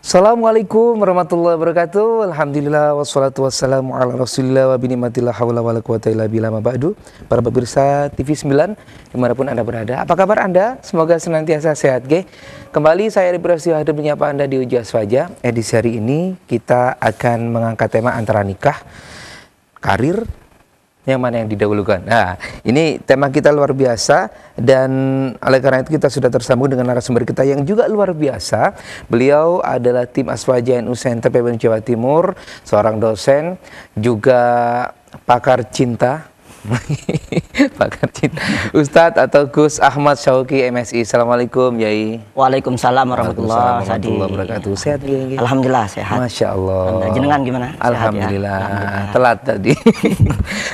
Assalamualaikum warahmatullahi wabarakatuh. Alhamdulillah wassalatu wassalamu ala rasulillah wa binimatillah hawla wa la quwata illa billah ma ba'du. Para pemirsa TV 9 dimanapun Anda berada, apa kabar Anda? Semoga senantiasa sehat, ge. Kembali saya Eri Prasetyo hadir menyapa Anda di Ujas Faja. Edisi hari ini kita akan mengangkat tema antara nikah, karir, yang mana yang didahulukan. Nah, ini tema kita luar biasa, dan oleh karena itu kita sudah tersambung dengan narasumber kita yang juga luar biasa. Beliau adalah tim Aswaja NU Center PBNU Jawa Timur, seorang dosen, juga pakar cinta. Pakar cinta, Ustadz atau Gus Ahmad Syauqi MSI. Assalamualaikum Yai. Waalaikumsalam warahmatullahi wabarakatuh. Sehat ya? Alhamdulillah sehat. Masya Allah. Jenengan gimana? Alhamdulillah. Sehat, ya? Alhamdulillah. Telat tadi.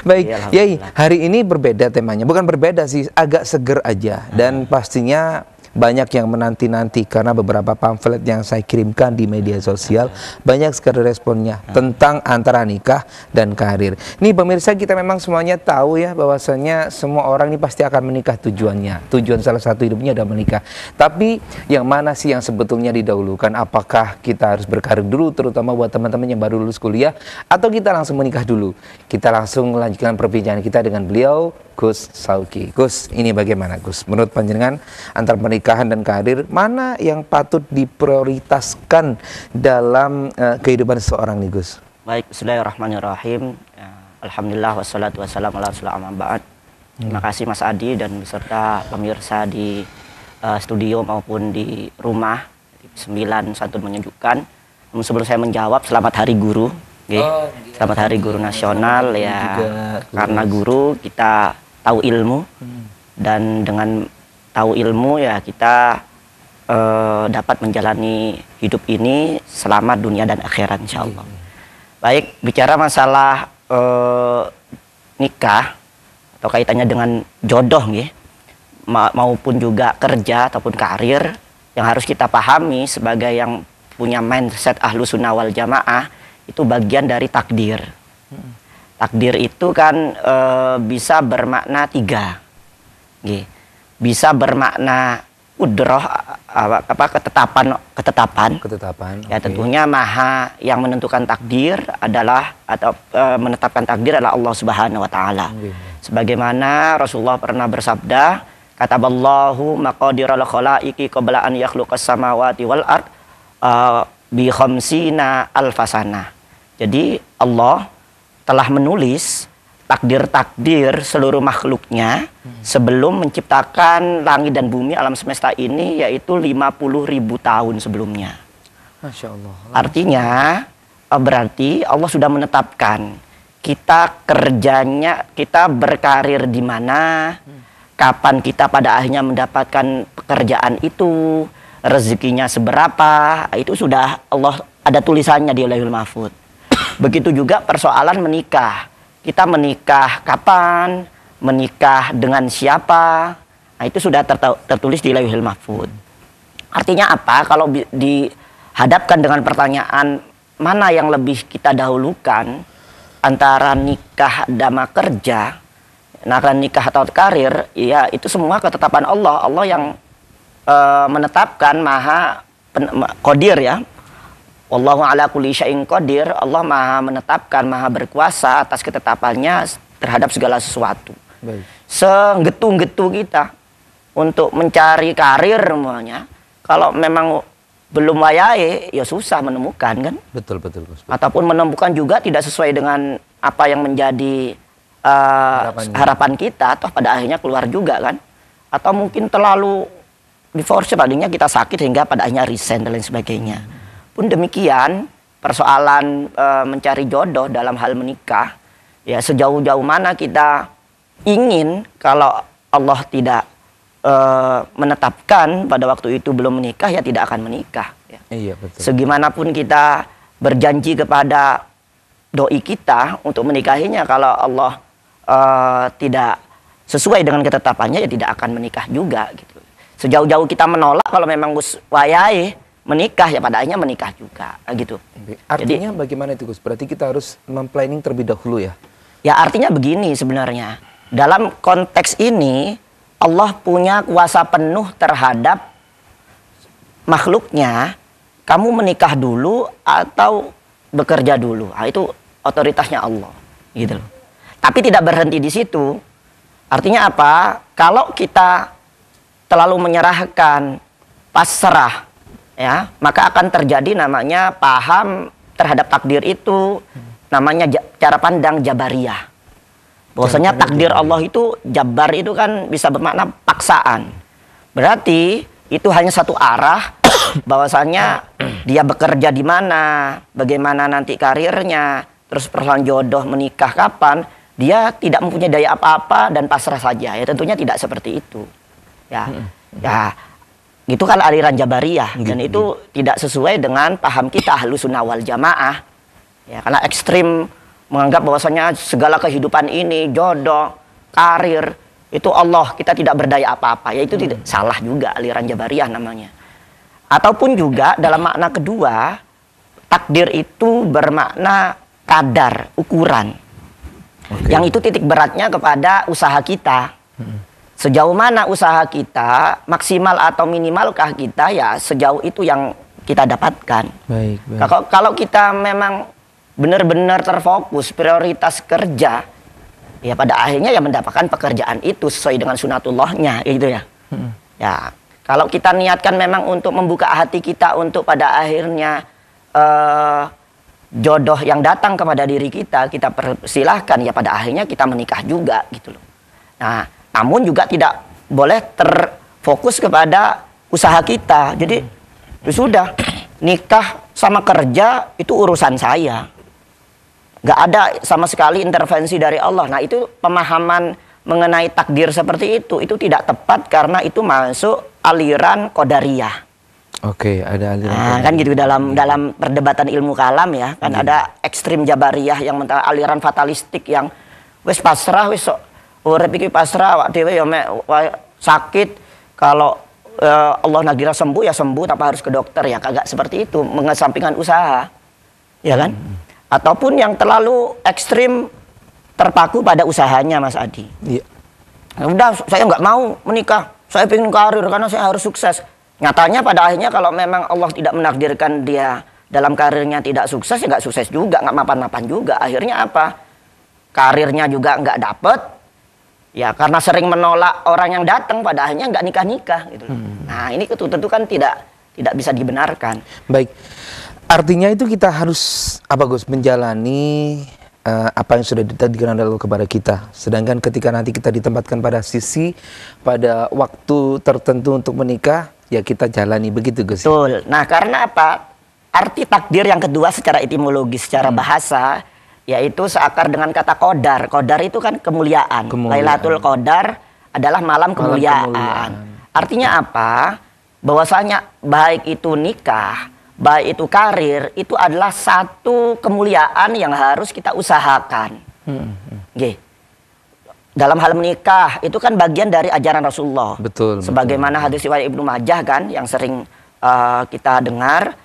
Baik, Iya, Yai, hari ini berbeda temanya. Bukan berbeda sih, agak seger aja. Dan pastinya banyak yang menanti-nanti karena beberapa pamflet yang saya kirimkan di media sosial banyak sekali responnya tentang antara nikah dan karir. Nih pemirsa, kita memang semuanya tahu ya bahwasanya semua orang ini pasti akan menikah tujuannya. Tujuan salah satu hidupnya adalah menikah. Tapi yang mana sih yang sebetulnya didahulukan? Apakah kita harus berkarir dulu, terutama buat teman-teman yang baru lulus kuliah, atau kita langsung menikah dulu? Kita langsung melanjutkan perbincangan kita dengan beliau, Gus Syauqi. Gus, ini bagaimana Gus? Menurut panjenengan antara pernikahan dan karir, mana yang patut diprioritaskan dalam kehidupan seseorang nih Gus? Baik, bismillahirrahmanirrahim. Alhamdulillah wassalatu wassalamu ala rasulillah amma ba'd. Terima kasih Mas Adi dan beserta pemirsa di studio maupun di rumah. 9 santun menyejukkan. Namun sebelum saya menjawab, selamat Hari Guru. Selamat Hari Guru Nasional ya. Karena guru kita tahu ilmu, dan dengan tahu ilmu ya kita dapat menjalani hidup ini selamat dunia dan akhirat insyaallah. Baik, bicara masalah nikah atau kaitannya dengan jodoh maupun juga kerja ataupun karir, yang harus kita pahami sebagai yang punya mindset ahlu sunnah wal jamaah, itu bagian dari takdir. Takdir itu kan bisa bermakna 3. Bisa bermakna udroh, ketetapan. Ya, tentunya maha yang menentukan takdir adalah atau menetapkan takdir adalah Allah Subhanahu wa taala. Sebagaimana Rasulullah pernah bersabda, kataballahu maqadiral khalaiqi qabla an yakhluqas samawati wal ard bi khamsina alfasana. Jadi Allah telah menulis takdir-takdir seluruh makhluknya sebelum menciptakan langit dan bumi alam semesta ini, yaitu 50.000 tahun sebelumnya. Masya Allah. Artinya berarti Allah sudah menetapkan kita kerjanya, kita berkarir di mana, kapan kita pada akhirnya mendapatkan pekerjaan itu, rezekinya seberapa, itu sudah Allah ada tulisannya di Lauhul Mahfuz. Begitu juga persoalan menikah. Kita menikah kapan, menikah dengan siapa, nah itu sudah tertulis di Lauhul Mahfuz. Artinya apa? Kalau dihadapkan dengan pertanyaan mana yang lebih kita dahulukan antara nikah dama kerja, nah nikah atau karir, ya itu semua ketetapan Allah. Allah yang menetapkan, maha qadir ya. Wallahu ala kulli syai'in qadir. Allah maha menetapkan, maha berkuasa atas ketetapannya terhadap segala sesuatu. Senggetu-getu kita untuk mencari karir semuanya, kalau memang belum wayahe ya susah menemukan kan. Betul. Ataupun menemukan juga tidak sesuai dengan apa yang menjadi harapan kita, atau pada akhirnya keluar juga kan. Atau mungkin terlalu diforsir, tadinya kita sakit sehingga pada akhirnya resign dan lain sebagainya. Pun demikian persoalan mencari jodoh dalam hal menikah, ya sejauh-jauh mana kita ingin, kalau Allah tidak menetapkan pada waktu itu belum menikah, ya tidak akan menikah ya. Iya, betul. Segimanapun kita berjanji kepada doi kita untuk menikahinya, kalau Allah tidak sesuai dengan ketetapannya, ya tidak akan menikah juga gitu. Sejauh-jauh kita menolak, kalau memang wayai menikah, ya pada akhirnya menikah juga gitu. Artinya jadi, bagaimana itu Gus? Berarti kita harus memplanning terlebih dahulu ya? Ya artinya begini sebenarnya. Dalam konteks ini Allah punya kuasa penuh terhadap makhluknya kamu menikah dulu atau bekerja dulu. Nah, itu otoritasnya Allah, gitu loh. Tapi tidak berhenti di situ. Artinya apa? Kalau kita terlalu menyerahkan, pasrah, ya, maka akan terjadi namanya paham terhadap takdir itu, namanya cara pandang jabariyah. Bahwasanya takdir Allah itu, jabar itu kan bisa bermakna paksaan. Berarti itu hanya satu arah, bahwasanya dia bekerja di mana, bagaimana nanti karirnya, terus persoalan jodoh menikah kapan, dia tidak mempunyai daya apa-apa dan pasrah saja. Ya tentunya tidak seperti itu. Ya, ya itu kan aliran jabariyah dan itu tidak sesuai dengan paham kita Ahlussunnah wal Jamaah. Ya, karena ekstrim menganggap bahwasanya segala kehidupan ini, jodoh, karir, itu Allah, kita tidak berdaya apa-apa. Ya itu tidak salah juga, aliran jabariyah namanya. Ataupun juga dalam makna kedua, takdir itu bermakna kadar, ukuran. Yang itu titik beratnya kepada usaha kita. Sejauh mana usaha kita, maksimal atau minimalkah kita, ya sejauh itu yang kita dapatkan. Baik. Kalau kita memang benar-benar terfokus, prioritas kerja, ya pada akhirnya ya mendapatkan pekerjaan itu sesuai dengan sunatullahnya, gitu ya. Ya, kalau kita niatkan memang untuk membuka hati kita untuk pada akhirnya jodoh yang datang kepada diri kita, kita persilahkan, ya pada akhirnya kita menikah juga, gitu loh. Nah, namun juga tidak boleh terfokus kepada usaha kita. Jadi sudah nikah sama kerja itu urusan saya. Gak ada sama sekali intervensi dari Allah. Nah, itu pemahaman mengenai takdir seperti itu tidak tepat karena itu masuk aliran qadariyah. Oke, ada aliran. Nah, kan gitu dalam perdebatan ilmu kalam ya, kan ada ekstrim jabariyah yang aliran fatalistik yang wis pasrah, wis urip iki pasrah, awak dhewe ya sakit, kalau Allah nagira sembuh ya sembuh tanpa harus ke dokter, ya kagak seperti itu, mengesampingkan usaha. Ya kan? Ataupun yang terlalu ekstrim terpaku pada usahanya, Mas Adi. Iya. Nah, udah, saya nggak mau menikah, saya pengen karir karena saya harus sukses. Nyatanya pada akhirnya kalau memang Allah tidak menakdirkan dia dalam karirnya tidak sukses, ya nggak sukses juga, nggak mapan-mapan juga. Akhirnya apa? Karirnya juga nggak dapet, ya karena sering menolak orang yang datang, pada akhirnya nggak nikah-nikah gitu. Nah, ini tentu kan tidak bisa dibenarkan. Baik, artinya itu kita harus apa Gus, menjalani apa yang sudah ditakdirkan Allah kepada kita. Sedangkan ketika nanti kita ditempatkan pada sisi, pada waktu tertentu untuk menikah, ya kita jalani, begitu Gus. Betul. Nah, karena apa? Arti takdir yang kedua secara etimologis, secara bahasa, yaitu seakar dengan kata qadar. Qadar itu kan kemuliaan. Lailatul Qadar adalah malam kemuliaan. Artinya apa? Bahwasanya baik itu nikah, baik itu karir, itu adalah satu kemuliaan yang harus kita usahakan. Dalam hal menikah, itu kan bagian dari ajaran Rasulullah. Betul. Sebagaimana hadis riwayat Ibnu Majah kan, yang sering kita dengar,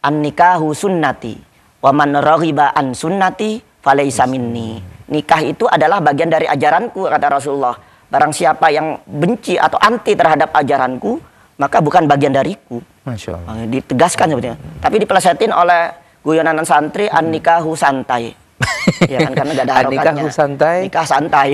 an-nikahu sunnati, wa man raghiba an sunnati falaysa minni. Nikah itu adalah bagian dari ajaranku, kata Rasulullah. Barang siapa yang benci atau anti terhadap ajaranku, maka bukan bagian dariku. Masya Allah. Ditegaskan sebetulnya. Tapi dipelesetin oleh guyonan santri, an-nikahu santai. Ya kan, karena gak ada harokatnya. Nikah santai. Nikah santai.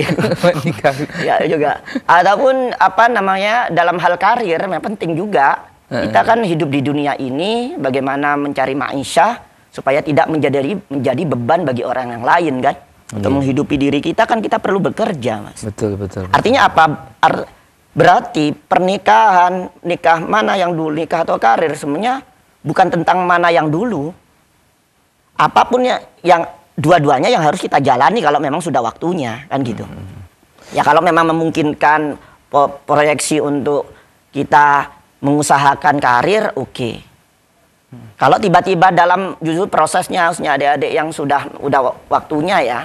Nikah. Ya juga. Ataupun apa namanya, dalam hal karir memang penting juga. Kita kan hidup di dunia ini bagaimana mencari ma'isyah supaya tidak menjadi beban bagi orang yang lain kan. Untuk menghidupi diri kita kan kita perlu bekerja, Mas. Betul. Artinya apa? Berarti pernikahan, nikah mana yang dulu, nikah atau karir, semuanya bukan tentang mana yang dulu. Apapun yang dua-duanya yang harus kita jalani kalau memang sudah waktunya, kan gitu. Ya kalau memang memungkinkan proyeksi untuk kita mengusahakan karir, oke. Kalau tiba-tiba dalam justru prosesnya harusnya adik-adik yang udah waktunya ya,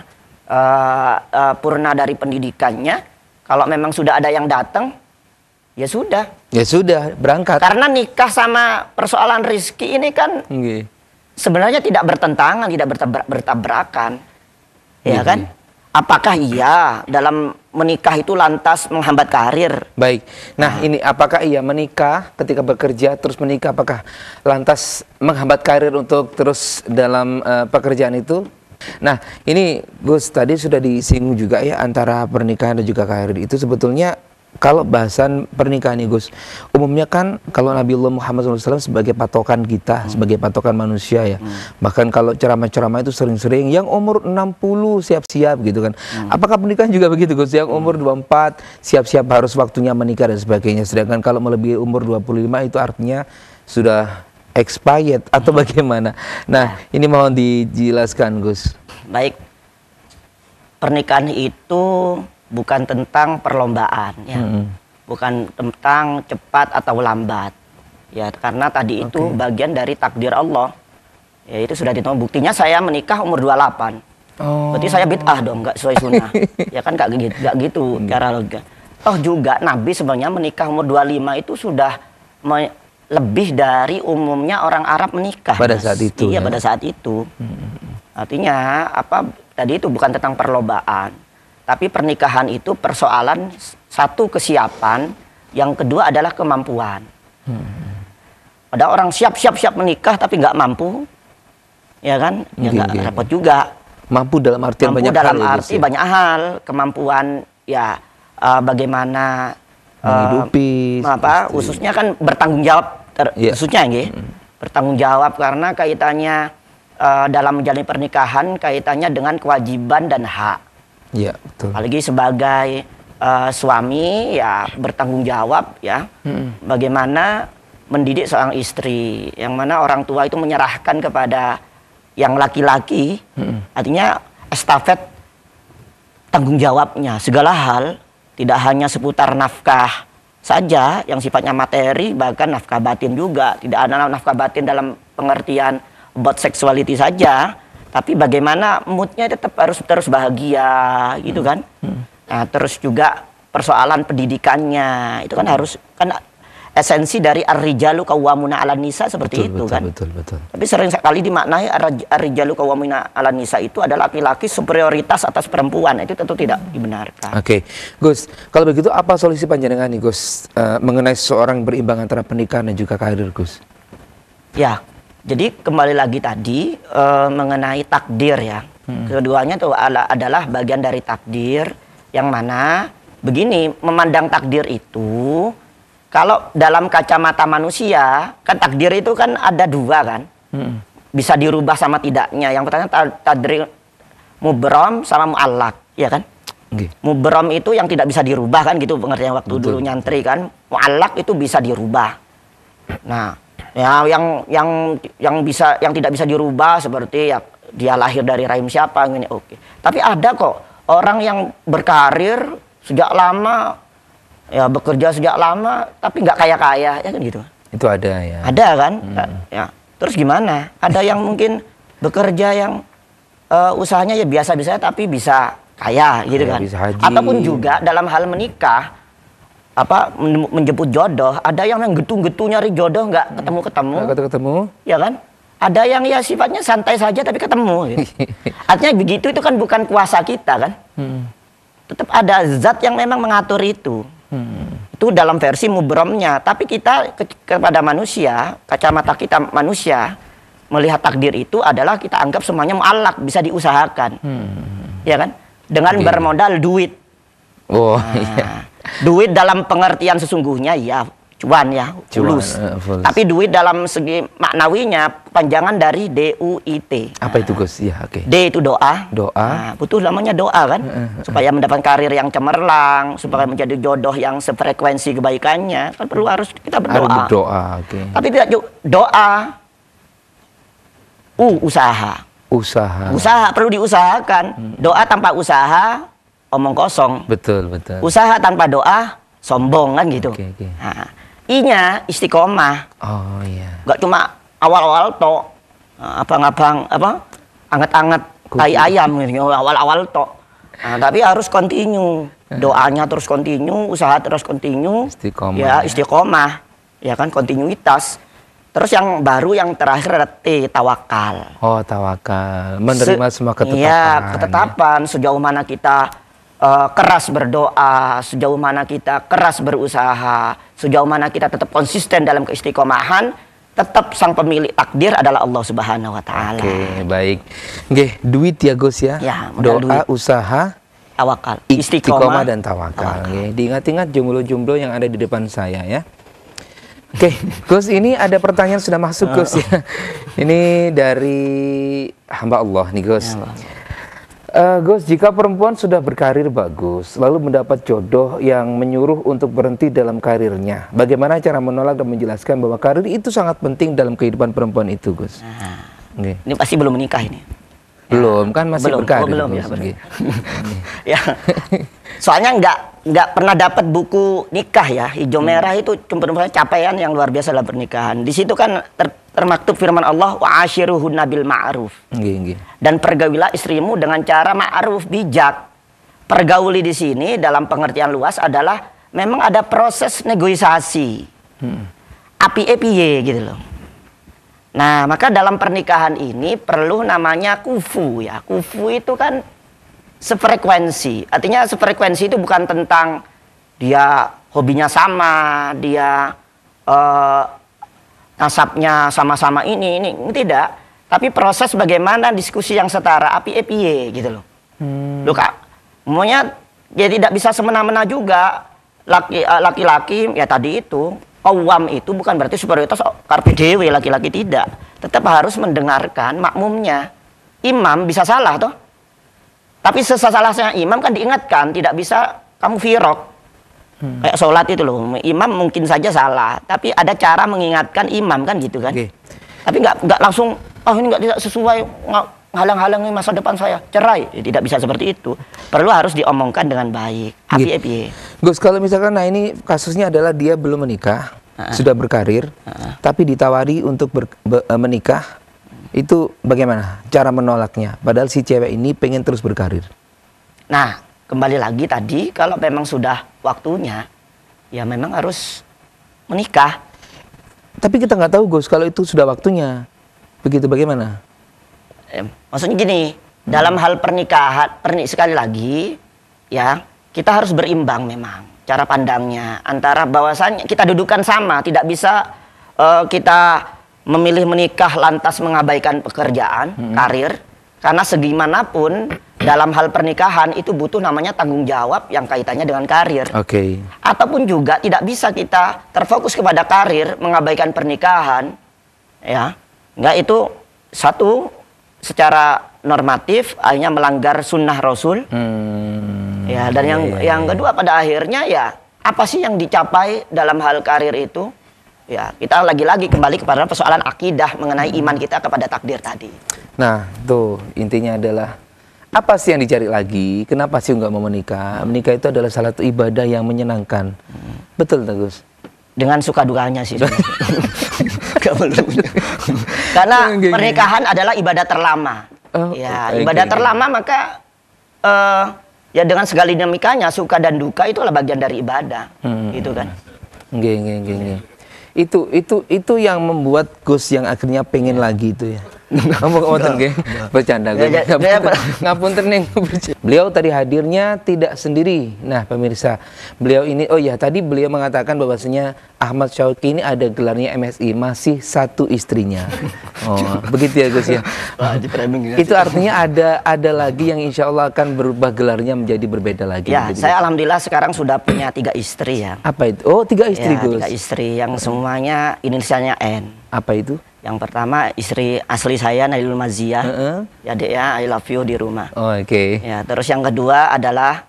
purna dari pendidikannya, kalau memang sudah ada yang datang, ya sudah. Ya sudah, berangkat. Karena nikah sama persoalan rezeki ini kan sebenarnya tidak bertentangan, tidak bertabrakan. Ya kan? apakah iya dalam menikah itu lantas menghambat karir? Baik. Nah, ini apakah iya menikah ketika bekerja terus menikah apakah lantas menghambat karir untuk terus dalam pekerjaan itu? Nah, ini Gus tadi sudah disinggung juga ya antara pernikahan dan juga karir itu sebetulnya kalau bahasan pernikahan nih Gus, umumnya kan kalau Nabiullah Muhammad SAW sebagai patokan kita, sebagai patokan manusia ya. Bahkan kalau ceramah-ceramah itu sering-sering yang umur 60 siap-siap gitu kan. Apakah pernikahan juga begitu Gus? Yang umur 24 siap-siap harus waktunya menikah dan sebagainya. Sedangkan kalau melebihi umur 25 itu artinya sudah expired atau bagaimana? Nah, ini mohon dijelaskan Gus. Baik, pernikahan itu bukan tentang perlombaan ya, bukan tentang cepat atau lambat ya, karena tadi itu bagian dari takdir Allah ya, itu sudah ditentukan. Buktinya saya menikah umur 28, berarti saya bid'ah dong, nggak sesuai sunnah ya kan, nggak gitu cara logika. Toh juga Nabi sebenarnya menikah umur 25 itu sudah lebih dari umumnya orang Arab menikah pada saat itu iya ya? Pada saat itu artinya apa, tadi itu bukan tentang perlombaan. Tapi pernikahan itu persoalan satu kesiapan, yang kedua adalah kemampuan. Ada orang siap menikah tapi nggak mampu, ya kan? Ya nggak repot juga. Mampu dalam artian banyak hal. Dalam arti banyak hal, kemampuan ya bagaimana menghidupi, khususnya kan bertanggung jawab, khususnya bertanggung jawab karena kaitannya dalam menjalani pernikahan kaitannya dengan kewajiban dan hak. Ya, betul. Apalagi sebagai suami ya bertanggung jawab ya, bagaimana mendidik seorang istri, yang mana orang tua itu menyerahkan kepada yang laki-laki, artinya estafet tanggung jawabnya segala hal, tidak hanya seputar nafkah saja yang sifatnya materi, bahkan nafkah batin juga. Tidak ada nafkah batin dalam pengertian about sexuality saja, tapi bagaimana moodnya tetap harus terus bahagia gitu kan. Nah, terus juga persoalan pendidikannya itu kan harus, kan esensi dari ar-rijalu qawwamuna 'alan nisa seperti itu kan. Betul. Tapi sering sekali dimaknai ar-rijalu qawwamuna 'alan nisa itu adalah laki-laki superioritas atas perempuan. Itu tentu tidak dibenarkan. Oke, Gus, kalau begitu apa solusi panjenengan nih Gus mengenai seorang berimbang antara pernikahan dan juga karir Gus? Ya, jadi kembali lagi tadi mengenai takdir ya. Keduanya itu adalah bagian dari takdir, yang mana begini, memandang takdir itu, kalau dalam kacamata manusia kan takdir itu kan ada dua kan, bisa dirubah sama tidaknya. Yang pertama takdir mubrom sama mu'allak, ya kan? Mubrom itu yang tidak bisa dirubah kan, gitu pengertian waktu dulu nyantri kan. Mu'allak itu bisa dirubah. Nah, ya yang bisa, yang tidak bisa dirubah seperti ya dia lahir dari rahim siapa ini, Tapi ada kok orang yang berkarir sejak lama, ya bekerja sejak lama tapi nggak kaya-kaya, ya kan gitu. Itu ada ya. Ada kan? Ya. Terus gimana? Ada yang mungkin bekerja yang usahanya ya biasa-biasa tapi bisa kaya gitu kan. Bisa haji. Ataupun juga dalam hal menikah, menjemput jodoh, ada yang getu-getu nyari jodoh nggak ketemu. Ya kan? Ada yang ya sifatnya santai saja tapi ketemu gitu. Artinya begitu, itu kan bukan kuasa kita kan. Tetap ada zat yang memang mengatur itu. Itu dalam versi mubromnya. Tapi kita kepada manusia, kacamata kita manusia, melihat takdir itu adalah kita anggap semuanya mu'allak, bisa diusahakan. Ya kan? Dengan bermodal duit. Iya. Duit dalam pengertian sesungguhnya ya cuan ya, fulus. Tapi duit dalam segi maknawinya panjangan dari DUIT. Apa itu Gus? Ya, D itu doa. Nah, butuh namanya doa kan, supaya mendapatkan karir yang cemerlang, supaya menjadi jodoh yang sefrekuensi kebaikannya, kan perlu harus kita berdoa. Tapi tidak doa, usaha perlu diusahakan. Doa tanpa usaha omong kosong. Betul. Usaha tanpa doa sombong kan gitu. Nah, I-nya istiqomah. Gak cuma awal-awal tok, anget-anget tai ayam gitu, awal-awal tok. Nah, tapi harus continue. Doanya terus continue, usaha terus continue. Ya, istiqomah. Ya kan, kontinuitas. Terus yang baru yang terakhir ada T, tawakal. Oh, tawakal, menerima semua ketetapan. Iya, ketetapan. Sejauh mana kita keras berdoa, sejauh mana kita keras berusaha, sejauh mana kita tetap konsisten dalam keistiqomahan, tetap sang pemilik takdir adalah Allah Subhanahu wa taala. Oke, baik. Nggih, duit ya Gus ya. Ya, modal doa, duit. usaha, Tawakal, istiqomah dan tawakal. Nggih, diingat-ingat jomblo-jomblo yang ada di depan saya ya. Oke, Gus, ini ada pertanyaan sudah masuk Gus ya. Ini dari hamba Allah nih Gus. Gus, jika perempuan sudah berkarir bagus, lalu mendapat jodoh yang menyuruh untuk berhenti dalam karirnya, bagaimana cara menolak dan menjelaskan bahwa karir itu sangat penting dalam kehidupan perempuan itu, Gus? Nah, ini pasti belum menikah ini. Belum, kan masih Belum, berkarir. belum ya, Gus. belum. Ya, soalnya nggak pernah dapat buku nikah ya. Hijau merah itu cuma capaian yang luar biasa dalam pernikahan. Di situ kan termaktub firman Allah, wa ashiruhunna bil ma'ruf. Dan pergaulilah istrimu dengan cara ma'ruf, bijak. Pergauli di sini dalam pengertian luas adalah memang ada proses negosiasi. Api-epiye gitu loh. Nah, maka dalam pernikahan ini perlu namanya kufu ya. Kufu itu kan sefrekuensi. Artinya sefrekuensi itu bukan tentang dia hobinya sama, dia nasabnya sama-sama ini tidak. Tapi proses bagaimana diskusi yang setara, api-epiye gitu loh. Loh Kak, maunya dia tidak bisa semena-mena juga. Laki-laki ya tadi itu Qawwam itu bukan berarti superioritas karpe dewe, laki-laki tidak. Tetap harus mendengarkan makmumnya. Imam bisa salah toh. Tapi sesalahnya imam kan diingatkan, tidak bisa kamu firok. Kayak sholat itu loh. Imam mungkin saja salah, tapi ada cara mengingatkan imam kan gitu kan. Tapi nggak langsung, oh ini nggak sesuai, halang-halangi masa depan saya, cerai. Tidak bisa seperti itu. Perlu harus diomongkan dengan baik. Api-api. Gus, kalau misalkan nah ini kasusnya adalah dia belum menikah, sudah berkarir, tapi ditawari untuk menikah, itu bagaimana cara menolaknya? Padahal si cewek ini pengen terus berkarir. Nah, kembali lagi tadi, kalau memang sudah waktunya, ya memang harus menikah. Tapi kita nggak tahu Gus, kalau itu sudah waktunya, begitu bagaimana? Maksudnya gini, dalam hal pernikahan, sekali lagi, ya kita harus berimbang memang cara pandangnya antara bahwasannya kita dudukan sama, tidak bisa kita memilih menikah lantas mengabaikan pekerjaan, karir, karena segimanapun dalam hal pernikahan itu butuh namanya tanggung jawab yang kaitannya dengan karir. Ataupun juga tidak bisa kita terfokus kepada karir mengabaikan pernikahan, ya, enggak, itu satu secara normatif akhirnya melanggar sunnah Rasul. Ya, dan yang kedua pada akhirnya ya apa sih yang dicapai dalam hal karir itu? Ya, kita lagi-lagi kembali kepada persoalan akidah mengenai iman kita kepada takdir tadi. Nah, tuh intinya adalah apa sih yang dicari lagi? Kenapa sih nggak mau menikah? Menikah itu adalah salah satu ibadah yang menyenangkan. Betul, Gus? Dengan suka dukanya sih. Karena pernikahan adalah ibadah terlama. Ya, ibadah terlama maka ya dengan segala dinamikanya suka dan duka itu adalah bagian dari ibadah, gitu kan? Itu yang membuat Gus yang akhirnya pengen lagi itu ya. Ngomong-ngomong bercanda gue. Ngapunten neng. Beliau tadi hadirnya tidak sendiri. Nah pemirsa, beliau ini, oh ya tadi beliau mengatakan bahwasanya Ahmad Syauqi ini ada gelarnya MSI, masih satu istrinya. Oh begitu ya Gus ya. Itu artinya ada lagi yang insya Allah akan berubah gelarnya menjadi berbeda lagi. Ya, saya alhamdulillah sekarang sudah punya 3 istri ya. Apa itu? Oh 3 istri ya, Gus. 3 istri yang semuanya inisialnya N. Apa itu? Yang pertama istri asli saya Nailul Maziyah, ya dek ya, I love you di rumah. Oh, oke. Ya, terus yang kedua adalah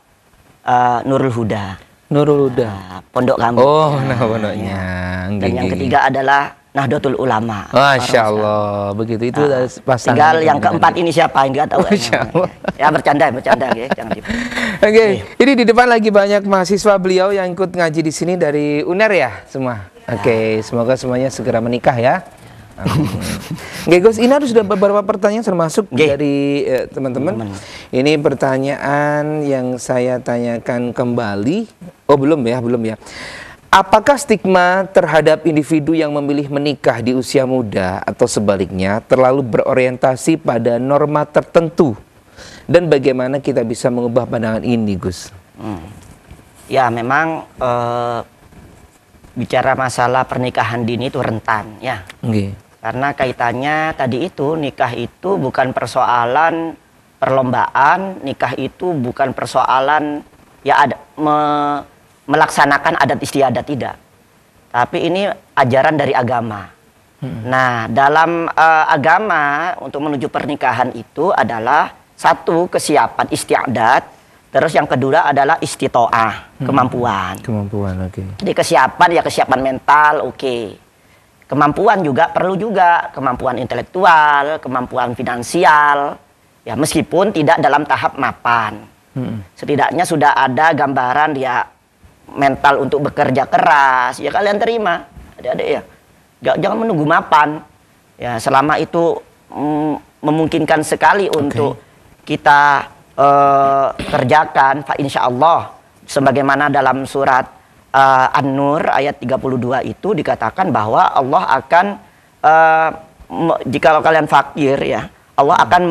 Nurul Huda. Nurul Huda. Pondok Kami. Oh, nah pondoknya. Ya. Dan yang ketiga adalah Nahdlatul Ulama. Masya Allah, begitu itu pasangan. Tinggal yang keempat ini siapa? Enggak tahu. Masya Allah. Ya bercanda ya, jangan gitu. Oke, ini di depan lagi banyak mahasiswa beliau yang ikut ngaji di sini dari UNER ya semua. Oke, semoga semuanya segera menikah ya. Oke Gus, ini sudah beberapa pertanyaan termasuk dari teman-teman. Ini pertanyaan yang saya tanyakan kembali. Oh belum ya. Apakah stigma terhadap individu yang memilih menikah di usia muda atau sebaliknya terlalu berorientasi pada norma tertentu? Dan bagaimana kita bisa mengubah pandangan ini, Gus? Ya, memang bicara masalah pernikahan dini itu rentan, ya. Okay. Karena kaitannya tadi itu, nikah itu bukan persoalan perlombaan, nikah itu bukan persoalan ya ada melaksanakan adat istiadat, tidak. Tapi ini ajaran dari agama. Nah, dalam agama untuk menuju pernikahan itu adalah satu, kesiapan istiadat, terus yang kedua adalah istitoah, kemampuan. Kemampuan, oke. Jadi kesiapan ya kesiapan mental, oke. Kemampuan juga perlu juga, kemampuan intelektual, kemampuan finansial, ya meskipun tidak dalam tahap mapan. Setidaknya sudah ada gambaran dia mental untuk bekerja keras, ya kalian terima, adik-adik ya. Jangan menunggu mapan, ya selama itu memungkinkan sekali untuk kita kerjakan, fa insya Allah, sebagaimana dalam surat An-Nur ayat 32 itu dikatakan bahwa Allah akan jika kalian fakir ya, Allah akan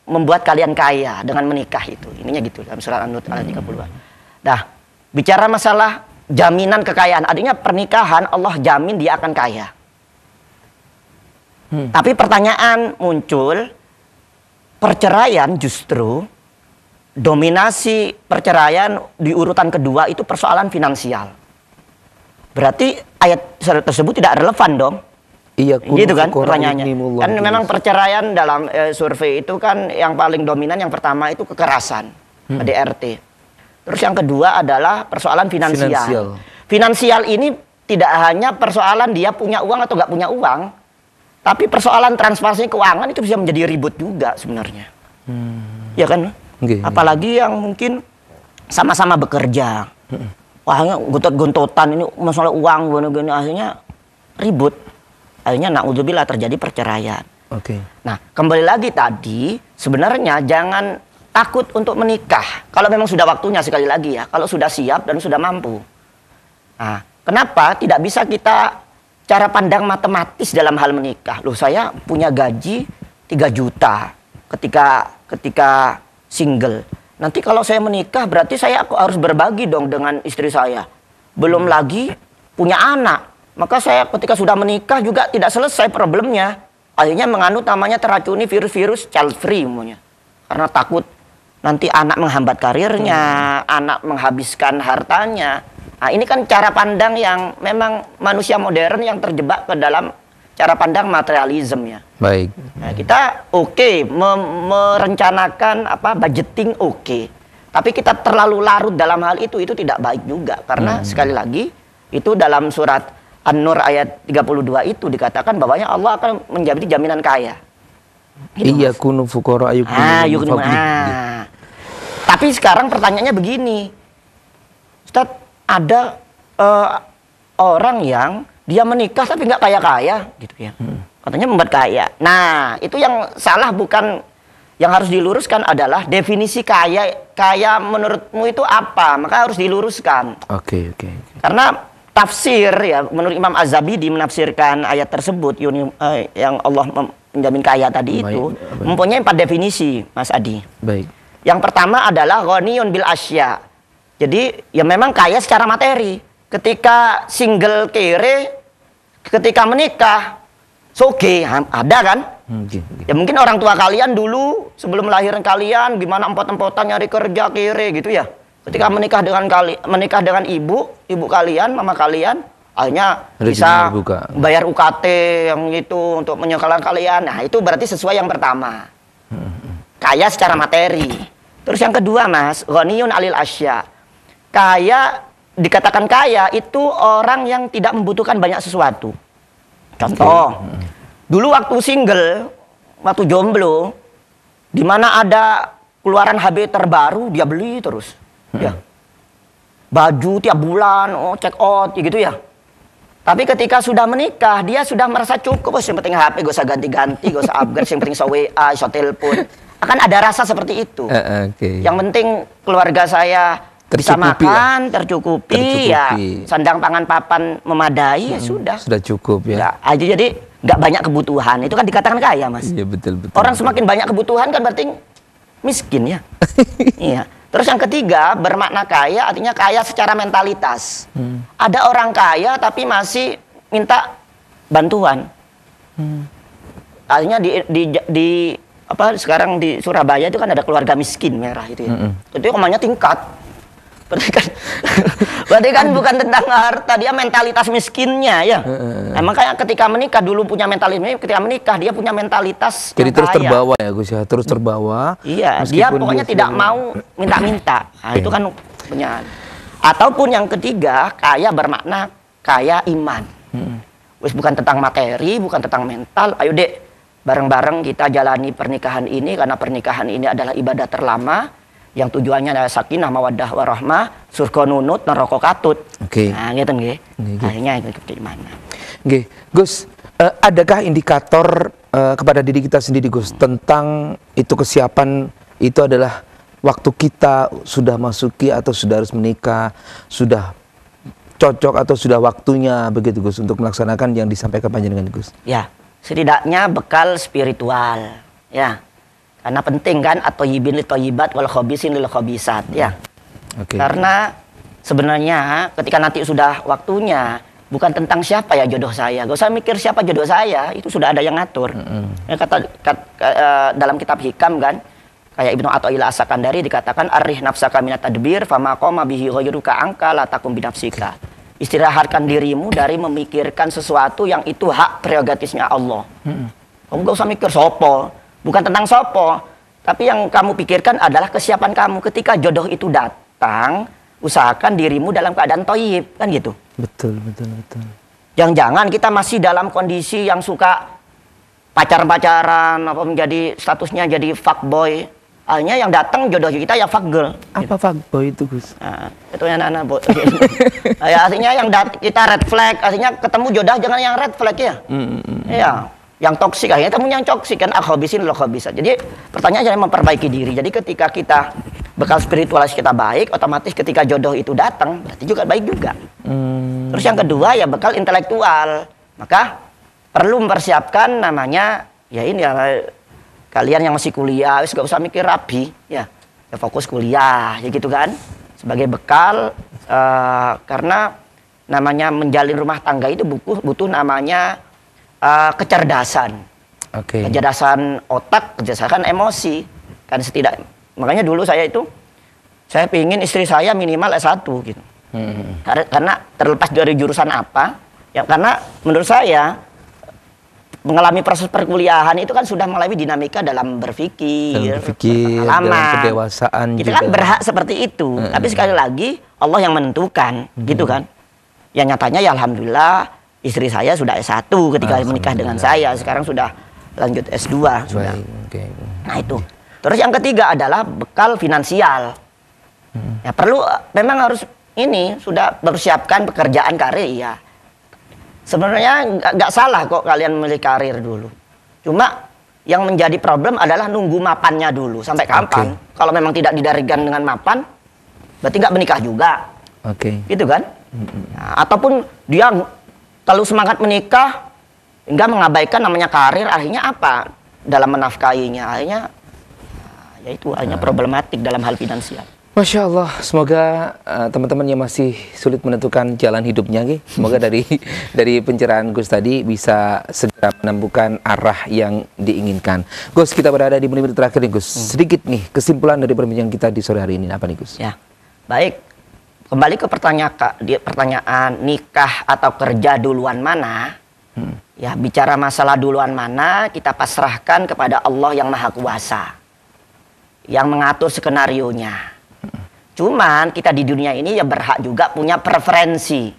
membuat kalian kaya dengan menikah itu. Ininya gitu dalam surat An-Nur ayat 32. Nah, bicara masalah jaminan kekayaan, artinya pernikahan Allah jamin dia akan kaya. Tapi pertanyaan muncul, perceraian justru dominasi perceraian di urutan kedua itu persoalan finansial. Berarti ayat tersebut tidak relevan dong. Iya, gitu kan pertanyaannya. Kan memang perceraian dalam survei itu kan yang paling dominan yang pertama itu kekerasan, KDRT. Terus yang kedua adalah persoalan finansial. Finansial ini tidak hanya persoalan dia punya uang atau nggak punya uang, tapi persoalan transparansi keuangan itu bisa menjadi ribut juga sebenarnya. Ya kan? Apalagi yang mungkin sama-sama bekerja. Wah, gontot-gontotan ini masalah uang gini-gini, akhirnya ribut. Akhirnya na'udzubillah terjadi perceraian. Nah, kembali lagi tadi, sebenarnya jangan takut untuk menikah. Kalau memang sudah waktunya, sekali lagi ya, kalau sudah siap dan sudah mampu. Nah, kenapa tidak bisa kita cara pandang matematis dalam hal menikah? Loh, saya punya gaji 3 juta ketika single. Nanti kalau saya menikah berarti saya harus berbagi dong dengan istri saya. Belum lagi punya anak. Maka saya ketika sudah menikah juga tidak selesai problemnya. Akhirnya menganut namanya teracuni virus-virus child free umumnya. Karena takut nanti anak menghambat karirnya, anak menghabiskan hartanya. Nah, ini kan cara pandang yang memang manusia modern yang terjebak ke dalam cara pandang materialisme ya. Baik. Nah, kita merencanakan budgeting oke. Tapi kita terlalu larut dalam hal itu tidak baik juga. Karena sekali lagi itu dalam surat An-Nur ayat 32 itu dikatakan bahwanya Allah akan menjadi jaminan kaya. Iya, kunu fuqara ayukunu. Tapi sekarang pertanyaannya begini. Ustaz, ada orang yang dia menikah tapi nggak kaya-kaya gitu ya. Katanya membuat kaya. Nah, itu yang salah, bukan yang harus diluruskan adalah definisi kaya. Kaya menurutmu itu apa? Maka harus diluruskan. Oke. Karena tafsir ya, menurut Imam Az-Zabidi menafsirkan ayat tersebut yang Allah menjamin kaya tadi itu mempunyai 4 definisi, Mas Adi. Baik. Yang pertama adalah ghaniyun bil asya. Jadi ya memang kaya secara materi. Ketika single kere, ketika menikah soge, ada kan? Ya mungkin orang tua kalian dulu sebelum lahiran kalian gimana empot-empotan nyari kerja kere gitu ya. Ketika menikah dengan ibu kalian, mama kalian, akhirnya bisa bayar UKT yang itu untuk menyekolahkan kalian. Nah, itu berarti sesuai yang pertama. Kaya secara materi. Terus yang kedua, Mas, ghaniyun alil asya. Kaya, dikatakan kaya itu orang yang tidak membutuhkan banyak sesuatu. Contoh, dulu waktu single, waktu jomblo, di mana ada keluaran HP terbaru, dia beli terus. Ya, baju tiap bulan, check out, gitu ya. Tapi ketika sudah menikah, dia sudah merasa cukup. Yang penting HP, gak usah ganti-ganti, gak usah upgrade. Yang penting bisa WA, bisa telepon. Akan ada rasa seperti itu. Yang penting keluarga saya bisa Tercukupi lah. makan, tercukupi, ya sandang pangan papan memadai, ya sudah. Sudah cukup ya. Nggak aja, jadi nggak banyak kebutuhan, itu kan dikatakan kaya, Mas. Iya betul. Orang semakin banyak kebutuhan kan berarti miskin ya. Iya. Terus yang ketiga, bermakna kaya artinya kaya secara mentalitas. Ada orang kaya tapi masih minta bantuan. Artinya di apa sekarang di Surabaya itu kan ada keluarga miskin merah itu ya. Itu namanya tingkat. Berarti kan bukan tentang harta, dia mentalitas miskinnya ya. Emang kayak ketika menikah dulu punya mentalitas, ketika menikah dia punya mentalitas. Jadi terus kaya. terbawa ya Gus ya, terus terbawa. Iya, dia pokoknya tidak mau minta-minta. Nah, itu kan punya. Ataupun yang ketiga, kaya bermakna kaya iman. Wis bukan tentang materi, bukan tentang mental. Ayo dek, bareng-bareng kita jalani pernikahan ini karena pernikahan ini adalah ibadah terlama yang tujuannya adalah sakinah mawaddah warahmah, surga nunut, neraka katut. Oke. Nah, gitu nggih. Akhirnya itu gimana? Nggih, Gus, adakah indikator kepada diri kita sendiri Gus tentang itu kesiapan itu adalah waktu kita sudah masuki atau sudah harus menikah, sudah cocok atau sudah waktunya begitu Gus untuk melaksanakan yang disampaikan panjenengan Gus? Ya, setidaknya bekal spiritual, ya. Karena penting kan atau yibin li toyibat wal khobisin lil khobisat, ya. Karena sebenarnya ketika nanti sudah waktunya bukan tentang siapa ya jodoh saya, gak usah mikir siapa jodoh saya, itu sudah ada yang ngatur. Ya, dalam kitab hikam kan, kayak Ibnu Athaillah As-Sakandari dikatakan arih nafsaka minat tadbir fama qoma bihi ghayruka angka la takum binafsika. Istirahatkan dirimu dari memikirkan sesuatu yang itu hak prerogatifnya Allah. Kamu gak usah mikir sopo. Bukan tentang sopo, tapi yang kamu pikirkan adalah kesiapan kamu. Ketika jodoh itu datang, usahakan dirimu dalam keadaan toyib, kan gitu. Betul. Jangan kita masih dalam kondisi yang suka pacar-pacaran, apa menjadi statusnya jadi fuckboy. Akhirnya yang datang jodoh kita ya fuckgirl. Apa fuckboy itu Gus? Nah, itu yang anak-anak. Ya, artinya yang kita red flag, artinya ketemu jodoh jangan yang red flag ya. Iya. Yang toksik akhirnya temunya yang toksik kan akhobisin lo bisa. Jadi pertanyaannya adalah memperbaiki diri. Jadi ketika kita bekal spiritualis kita baik, otomatis ketika jodoh itu datang berarti juga baik juga. Terus yang kedua ya bekal intelektual. Maka perlu mempersiapkan namanya ya ini ya kalian yang masih kuliah wis gak usah mikir rabi ya. Ya fokus kuliah ya gitu kan. Sebagai bekal karena namanya menjalin rumah tangga itu butuh namanya kecerdasan, kecerdasan otak, kecerdasan emosi, kan makanya dulu saya pingin istri saya minimal S1 gitu, karena terlepas dari jurusan apa, ya karena menurut saya mengalami proses perkuliahan itu kan sudah melalui dinamika dalam berpikir, dalam kedewasaan kita juga. kan berhak seperti itu, tapi sekali lagi Allah yang menentukan, gitu kan, ya nyatanya ya alhamdulillah. Istri saya sudah S1 ketika menikah dengan saya. Sekarang sudah lanjut S2. Sudah. Nah itu. Terus yang ketiga adalah bekal finansial. Ya perlu, memang harus sudah mempersiapkan pekerjaan karir ya. Sebenarnya nggak salah kok kalian memilih karir dulu. Cuma yang menjadi problem adalah nunggu mapannya dulu. Sampai kapan? Kalau memang tidak didarikan dengan mapan, berarti nggak menikah juga. Gitu kan? Nah, ataupun dia kalau semangat menikah, enggak mengabaikan namanya karir, akhirnya apa dalam menafkahinya? Akhirnya, ya itu hanya problematik dalam hal finansial. Masya Allah, semoga teman-teman yang masih sulit menentukan jalan hidupnya, semoga dari pencerahan Gus tadi bisa segera menemukan arah yang diinginkan. Gus, kita berada di menit-menit terakhir nih Gus. Sedikit nih kesimpulan dari perbincangan kita di sore hari ini, apa nih Gus? Ya, baik. Kembali ke pertanyaan nikah atau kerja duluan mana? Ya bicara masalah duluan mana kita pasrahkan kepada Allah yang Maha Kuasa, yang mengatur skenarionya. Cuman kita di dunia ini ya berhak juga punya preferensi,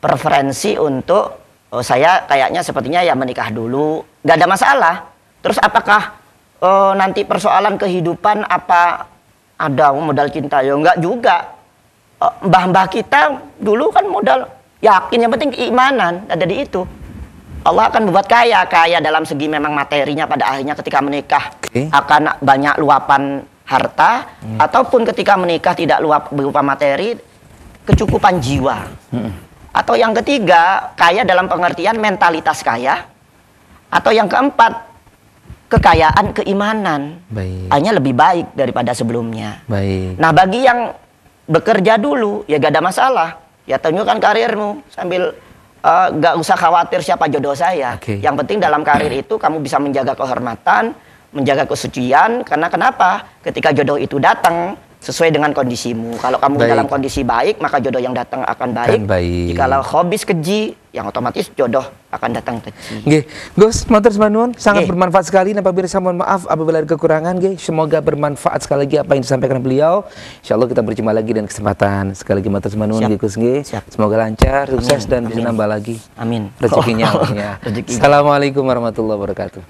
preferensi untuk saya kayaknya sepertinya ya menikah dulu, nggak ada masalah. Terus apakah nanti persoalan kehidupan apa? Ada modal cinta ya enggak juga. Mbah-mbah kita dulu kan modal yakin, yang penting keimanan ada di itu. Allah akan membuat kaya dalam segi memang materinya pada akhirnya ketika menikah akan banyak luapan harta, ataupun ketika menikah tidak luap berupa materi, kecukupan jiwa. Atau yang ketiga, kaya dalam pengertian mentalitas kaya. Atau yang keempat, kekayaan keimanan. Baik. Hanya lebih baik daripada sebelumnya. Baik. Nah, bagi yang bekerja dulu, ya gak ada masalah. Ya tunjukkan karirmu sambil gak usah khawatir siapa jodoh saya. Oke. Yang penting dalam karir itu kamu bisa menjaga kehormatan, menjaga kesucian. Karena kenapa? Ketika jodoh itu datang sesuai dengan kondisimu. Kalau kamu Baik. dalam kondisi baik, maka jodoh yang datang akan baik. Baik. Jikalau hobis keji, yang otomatis jodoh akan datang keji. Nggih, Gus, matur nuwun, sangat Nggih. bermanfaat sekali. Nah, pemirsa mohon maaf apabila ada kekurangan, nggih. Semoga bermanfaat sekali lagi apa yang disampaikan beliau. Insyaallah kita berjumpa lagi dan kesempatan. Sekali lagi matur nuwun nggih, Gus nggih. Siap. Semoga lancar, sukses Amin. dan bisa Amin. nambah lagi Amin. rezekinya. Ya. Rezekinya. Assalamualaikum warahmatullahi wabarakatuh.